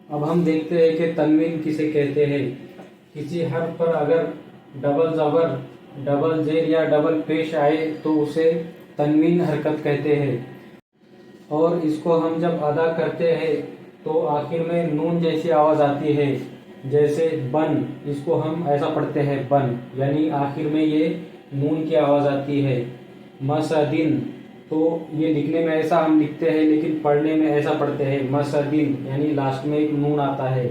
अब हम देखते हैं कि तनवीन किसे कहते हैं। किसी हर्फ पर अगर डबल ज़बर, डबल जेर या डबल पेश आए तो उसे तनवीन हरकत कहते हैं। और इसको हम जब अदा करते हैं तो आखिर में नून जैसी आवाज़ आती है, जैसे बन, इसको हम ऐसा पढ़ते हैं बन, यानी आखिर में ये नून की आवाज़ आती है। मसदिन, तो ये लिखने में ऐसा हम लिखते हैं लेकिन पढ़ने में ऐसा पढ़ते हैं मसदिन, यानी लास्ट में एक नून आता है।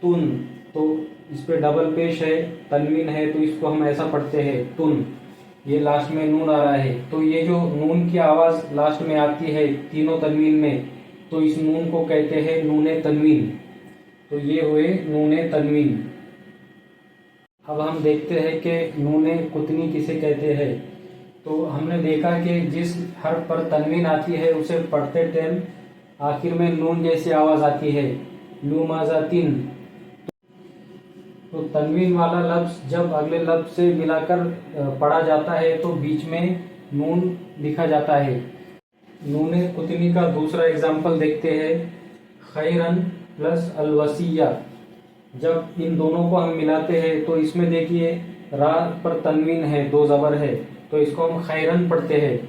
तुन, तो इस पे डबल पेश है, तनवीन है, तो इसको हम ऐसा पढ़ते हैं तुन, ये लास्ट में नून आ रहा है। तो ये जो नून की आवाज़ लास्ट में आती है तीनों तनवीन में, तो इस नून को कहते हैं नूने तनवीन। तो ये हुए नूने तनवीन। अब हम देखते हैं कि नूने कुतनी किसे कहते हैं। तो हमने देखा कि जिस हर्फ पर तनवीन आती है उसे पढ़ते टाइम आखिर में नून जैसी आवाज़ आती है, लुमाज़ातिन। तो तनवीन वाला लफ्ज़ जब अगले लफ्ज़ से मिलाकर पढ़ा जाता है तो बीच में नून लिखा जाता है। नूने कुतनी का दूसरा एग्जाम्पल देखते हैं, खैरन प्लस अलवसिया। जब इन दोनों को हम मिलाते हैं तो इसमें देखिए रा पर तनवीन है, दो ज़बर है, तो इसको हम खैरन पढ़ते हैं।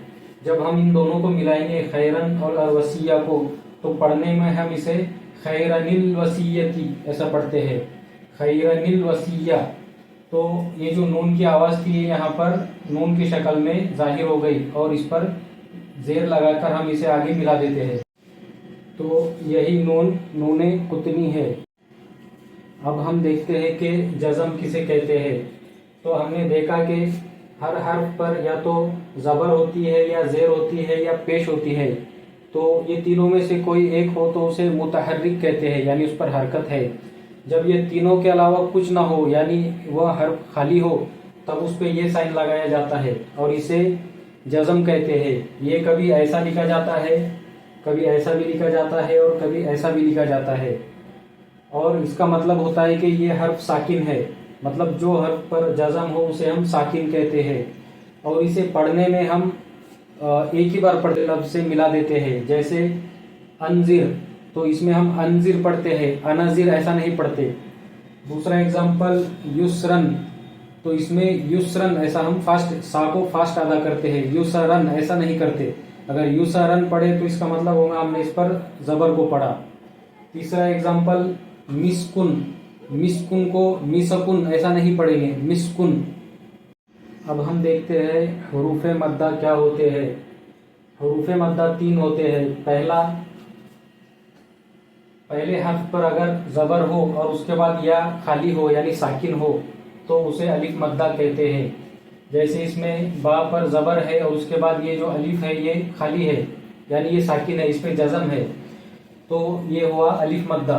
जब हम इन दोनों को मिलाएंगे खैरन और अलवसिया को, तो पढ़ने में हम इसे खैरनिल वसीयती ऐसा पढ़ते हैं, खैरनिल वसीया। तो ये जो नून की आवाज़ थी यहाँ पर नून की शक्ल में जाहिर हो गई और इस पर जेर लगाकर हम इसे आगे मिला देते हैं। तो यही नून नूने कुतनी है। अब हम देखते हैं कि जज़म किसे कहते हैं। तो हमने देखा कि हर हर्फ पर या तो ज़बर होती है या ज़ेर होती है या पेश होती है। तो ये तीनों में से कोई एक हो तो उसे मुतहर्रिक कहते हैं, यानी उस पर हरकत है। जब ये तीनों के अलावा कुछ ना हो, यानी वह हर्फ खाली हो, तब उस पर यह साइन लगाया जाता है और इसे जज़म कहते हैं। ये कभी ऐसा लिखा जाता है, कभी ऐसा भी लिखा जाता है और कभी ऐसा भी लिखा जाता है। और इसका मतलब होता है कि ये हर्फ साकिन है, मतलब जो हर्फ पर जज़म हो उसे हम साकिन कहते हैं। और इसे पढ़ने में हम एक ही बार पढ़ते लफ्ज़ से मिला देते हैं, जैसे अनज़िर, तो इसमें हम अनज़िर पढ़ते हैं, अनज़िर ऐसा नहीं पढ़ते। दूसरा एग्जाम्पल युसरन, तो इसमें युसरन ऐसा हम फास्ट सा को फास्ट अदा करते हैं, युसरन ऐसा नहीं करते। अगर युसरन पढ़े तो इसका मतलब होगा हमने इस पर ज़बर को पढ़ा। तीसरा एग्जाम्पल मिस्कुन, मिस्कुन को मिसकुन ऐसा नहीं पढ़ेंगे, मिस्कुन। अब हम देखते हैं हरूफ मद्दा क्या होते हैं। हरूफ मद्दा तीन होते हैं। पहले हर्फ पर अगर ज़बर हो और उसके बाद या खाली हो यानी साकिन हो तो उसे अलिफ मद्दा कहते हैं। जैसे इसमें बा पर ज़बर है और उसके बाद ये जो अलिफ है ये खाली है, यानी ये साकिन है, इस पर जज़म है, तो ये हुआ अलिफ मद्दा।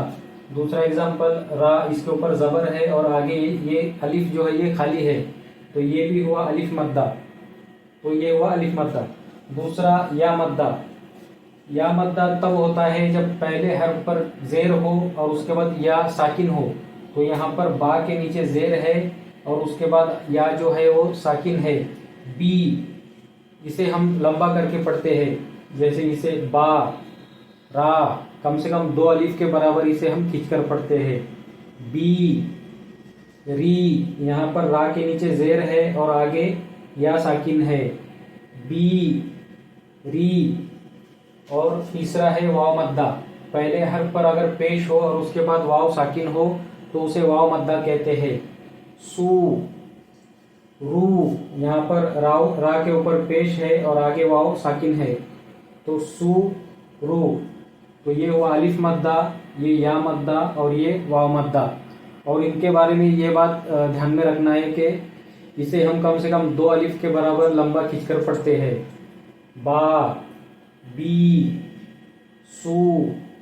दूसरा एग्जाम्पल रा, इसके ऊपर ज़बर है और आगे ये अलिफ जो है ये खाली है, तो ये भी हुआ अलिफ मद्दा, तो ये हुआ अलिफ मद्दा। दूसरा या मद्दा, या मद्दा तब होता है जब पहले हर्फ पर ज़ेर हो और उसके बाद या साकिन हो। तो यहाँ पर बा के नीचे ज़ेर है और उसके बाद या जो है वो साकिन है, बी। इसे हम लंबा करके पढ़ते हैं, जैसे इसे बा रा, कम से कम दो अलिफ के बराबर इसे हम खींचकर पढ़ते हैं, बी री। यहाँ पर रा के नीचे ज़ेर है और आगे या साकिन है, बी री। और तीसरा है वाव मद्दा, पहले हर्फ पर अगर पेश हो और उसके बाद वाव साकिन हो तो उसे वाव मद्दा कहते हैं, सू रू। यहाँ पर रा के ऊपर पेश है और आगे वाव साकिन है, तो सू रू। तो ये हुआ अलिफ मद्दा, ये या मद्दा और ये वाव मद्दा। और इनके बारे में ये बात ध्यान में रखना है कि इसे हम कम से कम दो अलिफ के बराबर लंबा खींचकर पढ़ते हैं, बा बी सू